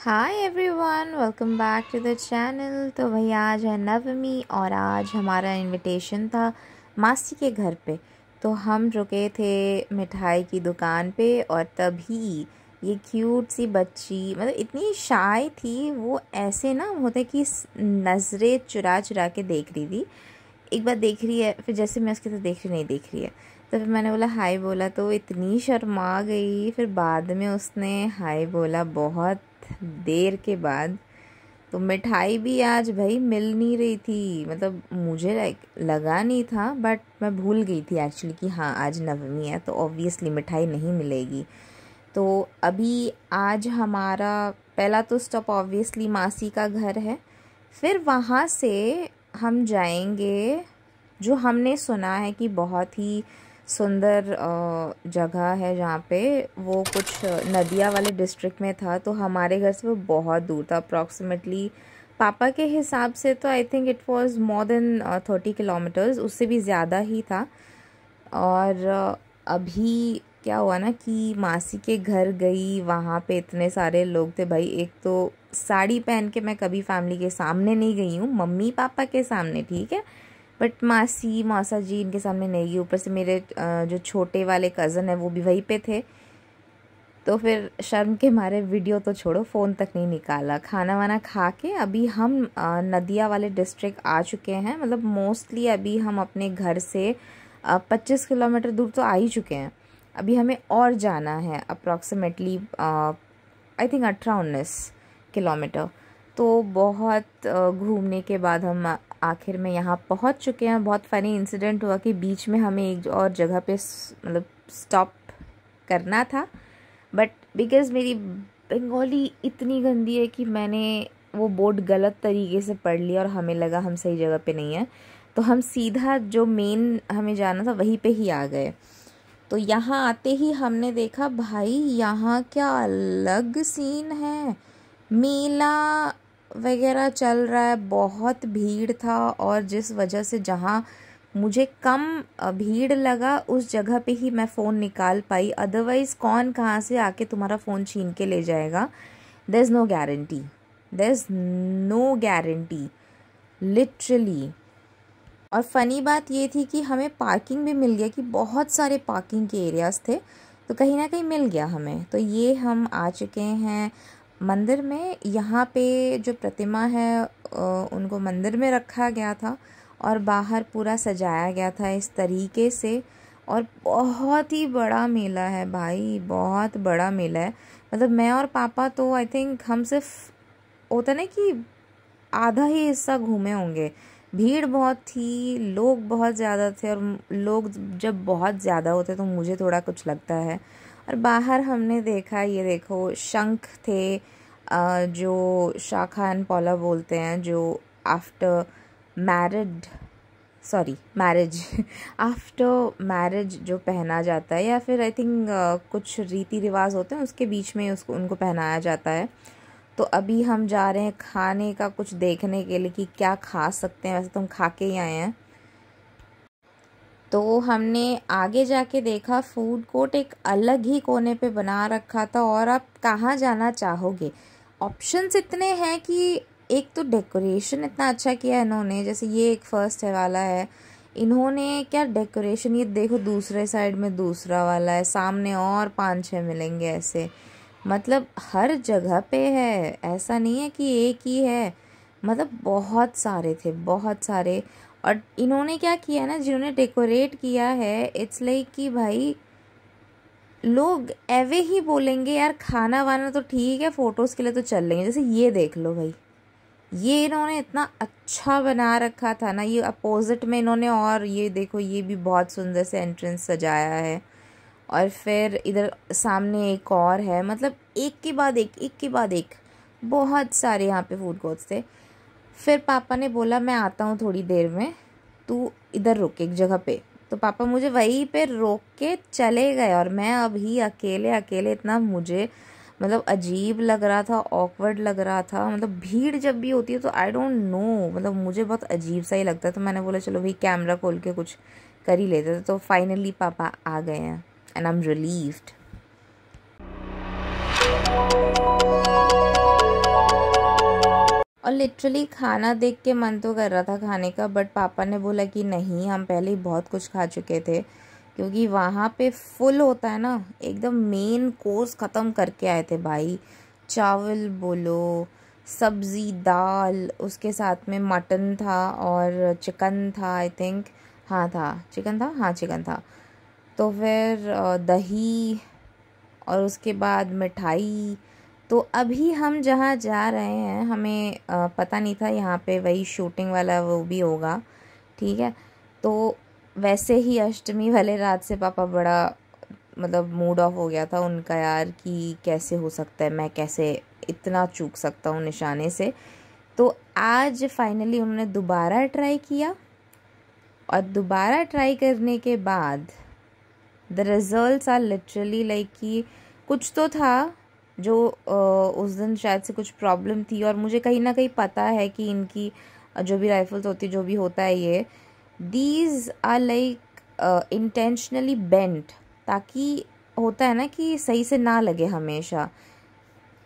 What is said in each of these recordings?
Hi everyone, welcome back to the channel. तो भाई आज है नवमी और आज हमारा इनविटेशन था मासी के घर पे। तो हम रुके थे मिठाई की दुकान पे और तभी ये क्यूट सी बच्ची, मतलब इतनी शाय थी वो, ऐसे ना होते कि नज़रें चुरा चुरा के देख रही थी। एक बार देख रही है, फिर जैसे मैं उसकी तो देख रही नहीं देख रही है, तो फिर मैंने बोला हाय बोला तो वो इतनी शर्मा गई। फिर बाद में उसने हाय बोला बहुत देर के बाद। तो मिठाई भी आज भाई मिल नहीं रही थी, मतलब मुझे लगा नहीं था, बट मैं भूल गई थी एक्चुअली कि हाँ आज नवमी है तो ऑब्वियसली मिठाई नहीं मिलेगी। तो अभी आज हमारा पहला तो स्टॉप ऑब्वियसली मासी का घर है। फिर वहाँ से हम जाएंगे जो हमने सुना है कि बहुत ही सुंदर जगह है, जहाँ पे वो कुछ नदिया वाले डिस्ट्रिक्ट में था। तो हमारे घर से वो बहुत दूर था, अप्रॉक्सीमेटली पापा के हिसाब से तो I think it was more than 30 kilometres, उससे भी ज़्यादा ही था। और अभी क्या हुआ ना कि मासी के घर गई, वहाँ पे इतने सारे लोग थे भाई। एक तो साड़ी पहन के मैं कभी फैमिली के सामने नहीं गई हूँ, मम्मी पापा के सामने ठीक है, बट मासी मौसा जी इनके सामने नहीं गई। ऊपर से मेरे जो छोटे वाले कज़न है वो भी वहीं पे थे, तो फिर शर्म के मारे वीडियो तो छोड़ो फ़ोन तक नहीं निकाला। खाना वाना खा के अभी हम नदिया वाले डिस्ट्रिक्ट आ चुके हैं, मतलब मोस्टली अभी हम अपने घर से 25 किलोमीटर दूर तो आ ही चुके हैं। अभी हमें और जाना है अप्रॉक्सीमेटली आई थिंक 18-19 किलोमीटर। तो बहुत घूमने के बाद हम आखिर में यहाँ पहुँच चुके हैं। बहुत फ़नी इंसिडेंट हुआ कि बीच में हमें एक और जगह पे मतलब स्टॉप करना था, बट बिकॉज़ मेरी बंगाली इतनी गंदी है कि मैंने वो बोर्ड गलत तरीके से पढ़ लिया और हमें लगा हम सही जगह पे नहीं है, तो हम सीधा जो मेन हमें जाना था वहीं पे ही आ गए। तो यहाँ आते ही हमने देखा भाई यहाँ क्या अलग सीन है, मेला वगैरह चल रहा है, बहुत भीड़ था। और जिस वजह से जहाँ मुझे कम भीड़ लगा उस जगह पे ही मैं फ़ोन निकाल पाई, अदरवाइज़ कौन कहाँ से आके तुम्हारा फ़ोन छीन के ले जाएगा। There is no guarantee, there is no guarantee literally. और फ़नी बात ये थी कि हमें पार्किंग भी मिल गया, कि बहुत सारे पार्किंग के एरियाज़ थे, तो कहीं ना कहीं मिल गया हमें। तो ये हम आ चुके हैं मंदिर में। यहाँ पे जो प्रतिमा है उनको मंदिर में रखा गया था और बाहर पूरा सजाया गया था इस तरीके से। और बहुत ही बड़ा मेला है भाई, बहुत बड़ा मेला है। मतलब मैं और पापा तो आई थिंक हम सिर्फ होता ना कि आधा ही हिस्सा घूमे होंगे। भीड़ बहुत थी, लोग बहुत ज़्यादा थे, और लोग जब बहुत ज़्यादा होते तो मुझे थोड़ा कुछ लगता है। और बाहर हमने देखा, ये देखो शंख थे जो शाखा एंड पौला बोलते हैं, जो आफ्टर मैरिज आफ्टर मैरिज जो पहना जाता है, या फिर आई थिंक कुछ रीति रिवाज होते हैं उसके बीच में उसको उनको पहनाया जाता है। तो अभी हम जा रहे हैं खाने का कुछ देखने के लिए कि क्या खा सकते हैं, वैसे तो हम खा के ही आए हैं। तो हमने आगे जाके देखा फूड कोर्ट एक अलग ही कोने पे बना रखा था, और आप कहाँ जाना चाहोगे, ऑप्शंस इतने हैं कि एक तो डेकोरेशन इतना अच्छा किया है इन्होंने, जैसे ये एक फर्स्ट है वाला है, इन्होंने क्या डेकोरेशन, ये देखो दूसरे साइड में दूसरा वाला है, सामने और 5-6 मिलेंगे ऐसे, मतलब हर जगह पे है, ऐसा नहीं है कि एक ही है, मतलब बहुत सारे थे, बहुत सारे। और इन्होंने क्या किया ना, जिन्होंने डेकोरेट किया है, इट्स लाइक कि भाई लोग एवे ही बोलेंगे यार खाना वाना तो ठीक है, फोटोज़ के लिए तो चल लेंगे। जैसे ये देख लो भाई, ये इन्होंने इतना अच्छा बना रखा था ना, ये अपोजिट में इन्होंने, और ये देखो ये भी बहुत सुंदर से एंट्रेंस सजाया है। और फिर इधर सामने एक और है, मतलब एक के बाद एक, एक के बाद एक, बहुत सारे यहाँ पे फूड कोर्ट्स थे। फिर पापा ने बोला मैं आता हूँ थोड़ी देर में, तू इधर रुक एक जगह पे। तो पापा मुझे वहीं पे रोक के चले गए, और मैं अभी अकेले अकेले, इतना मुझे मतलब अजीब लग रहा था, ऑकवर्ड लग रहा था। मतलब भीड़ जब भी होती है तो आई डोंट नो, मतलब मुझे बहुत अजीब सा ही लगता है। तो मैंने बोला चलो भाई कैमरा खोल के कुछ कर ही लेते थे। तो फाइनली पापा आ गए हैं एंड आई एम रिलीव्ड। और लिटरली खाना देख के मन तो कर रहा था खाने का, बट पापा ने बोला कि नहीं, हम पहले ही बहुत कुछ खा चुके थे, क्योंकि वहाँ पे फुल होता है ना, एकदम मेन कोर्स ख़त्म करके आए थे भाई। चावल बोलो, सब्ज़ी, दाल, उसके साथ में मटन था और चिकन था, आई थिंक। हाँ था, चिकन था, हाँ चिकन था। तो फिर दही, और उसके बाद मिठाई। तो अभी हम जहाँ जा रहे हैं, हमें पता नहीं था यहाँ पे वही शूटिंग वाला वो भी होगा, ठीक है। तो वैसे ही अष्टमी वाले रात से पापा बड़ा मतलब मूड ऑफ हो गया था उनका, यार कि कैसे हो सकता है, मैं कैसे इतना चूक सकता हूँ निशाने से। तो आज फाइनली उन्होंने दोबारा ट्राई किया, और दोबारा ट्राई करने के बाद the results are literally like कि कुछ तो था जो उस दिन शायद से कुछ प्रॉब्लम थी, और मुझे कहीं ना कहीं पता है कि इनकी जो भी राइफल्स होती, जो भी होता है ये, these are like intentionally bent, ताकि होता है ना कि सही से ना लगे हमेशा।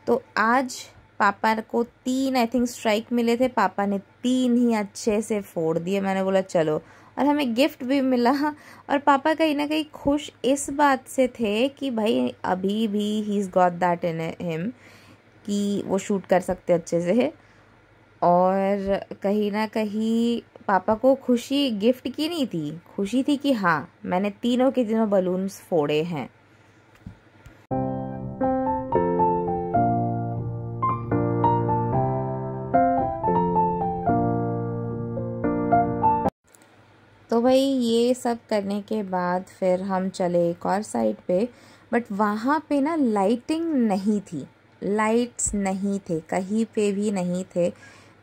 तो आज पापा को 3 आई थिंक स्ट्राइक मिले थे, पापा ने 3 ही अच्छे से फोड़ दिए। मैंने बोला चलो, और हमें गिफ्ट भी मिला। और पापा कहीं ना कहीं खुश इस बात से थे कि भाई अभी भी he is got that in him कि वो शूट कर सकते अच्छे से। और कहीं ना कहीं पापा को खुशी गिफ्ट की नहीं थी, खुशी थी कि हाँ मैंने तीनों के तीनों बलून्स फोड़े हैं। तो भाई ये सब करने के बाद फिर हम चले एक और साइड पे, बट वहाँ पे ना लाइटिंग नहीं थी, लाइट्स नहीं थे, कहीं पे भी नहीं थे।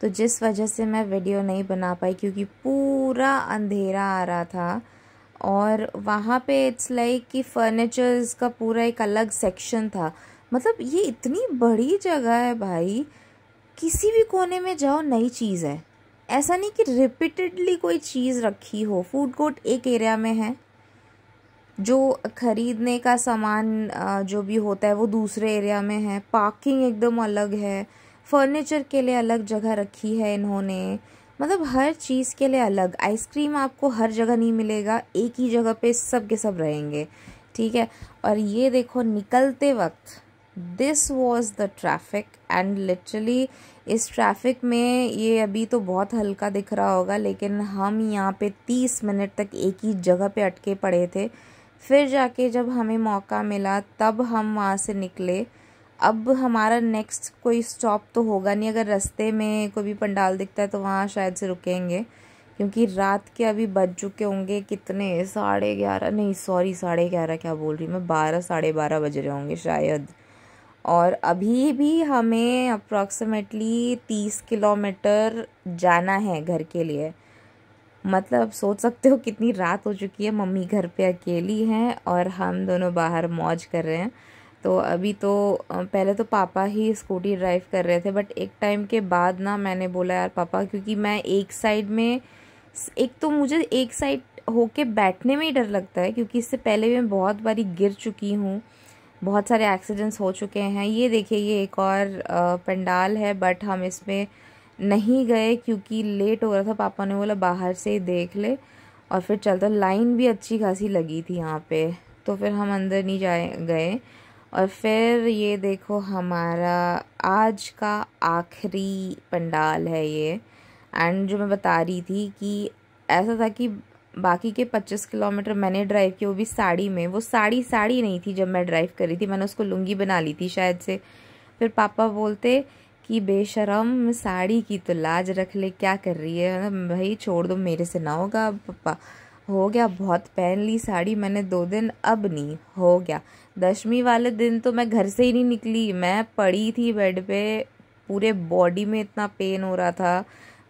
तो जिस वजह से मैं वीडियो नहीं बना पाई, क्योंकि पूरा अंधेरा आ रहा था। और वहाँ पे इट्स लाइक कि फर्नीचर्स का पूरा एक अलग सेक्शन था। मतलब ये इतनी बड़ी जगह है भाई, किसी भी कोने में जाओ नई चीज़ है, ऐसा नहीं कि रिपीटेडली कोई चीज़ रखी हो। फूड कोर्ट एक एरिया में है, जो खरीदने का सामान जो भी होता है वो दूसरे एरिया में है, पार्किंग एकदम अलग है, फर्नीचर के लिए अलग जगह रखी है इन्होंने, मतलब हर चीज़ के लिए अलग। आइसक्रीम आपको हर जगह नहीं मिलेगा, एक ही जगह पे सब के सब रहेंगे, ठीक है। और ये देखो निकलते वक्त this was the traffic, and literally इस ट्रैफिक में ये अभी तो बहुत हल्का दिख रहा होगा, लेकिन हम यहाँ पे 30 मिनट तक एक ही जगह पे अटके पड़े थे। फिर जाके जब हमें मौका मिला तब हम वहाँ से निकले। अब हमारा नेक्स्ट कोई स्टॉप तो होगा नहीं, अगर रास्ते में कोई भी पंडाल दिखता है तो वहाँ शायद से रुकेंगे, क्योंकि रात के अभी बज चुके होंगे कितने, 11:30 नहीं सॉरी 11:30 क्या बोल रही मैं, 12 12:30 बज रहे होंगे शायद। और अभी भी हमें अप्रॉक्सीमेटली 30 किलोमीटर जाना है घर के लिए। मतलब सोच सकते हो कितनी रात हो चुकी है, मम्मी घर पे अकेली हैं और हम दोनों बाहर मौज कर रहे हैं। तो अभी तो पहले तो पापा ही स्कूटी ड्राइव कर रहे थे, बट एक टाइम के बाद ना मैंने बोला यार पापा, क्योंकि मैं एक साइड में, एक तो मुझे एक साइड होके बैठने में ही डर लगता है, क्योंकि इससे पहले भी मैं बहुत बारी गिर चुकी हूँ, बहुत सारे एक्सीडेंट्स हो चुके हैं। ये देखिए ये एक और पंडाल है, बट हम इसमें नहीं गए क्योंकि लेट हो रहा था। पापा ने बोला बाहर से ही देख ले और फिर चलता। लाइन भी अच्छी खासी लगी थी यहाँ पे, तो फिर हम अंदर नहीं गए। और फिर ये देखो हमारा आज का आखिरी पंडाल है ये। एंड जो मैं बता रही थी कि ऐसा था कि बाकी के 25 किलोमीटर मैंने ड्राइव किया, वो भी साड़ी में। वो साड़ी नहीं थी जब मैं ड्राइव कर रही थी, मैंने उसको लुंगी बना ली थी शायद से। फिर पापा बोलते कि बेशरम, साड़ी की तो लाज रख ले, क्या कर रही है। भाई छोड़ दो, मेरे से ना होगा पापा, हो गया बहुत पहन ली साड़ी मैंने 2 दिन, अब नहीं हो गया। 10वीं वाले दिन तो मैं घर से ही नहीं निकली, मैं पड़ी थी बेड पे, पूरे बॉडी में इतना पेन हो रहा था,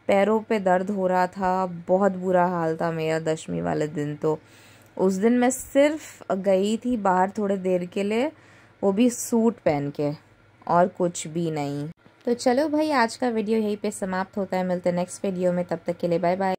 पैरों पे दर्द हो रहा था, बहुत बुरा हाल था मेरा 10वीं वाले दिन। तो उस दिन मैं सिर्फ गई थी बाहर थोड़े देर के लिए, वो भी सूट पहन के, और कुछ भी नहीं। तो चलो भाई आज का वीडियो यहीं पे समाप्त होता है, मिलते हैं नेक्स्ट वीडियो में, तब तक के लिए बाय बाय।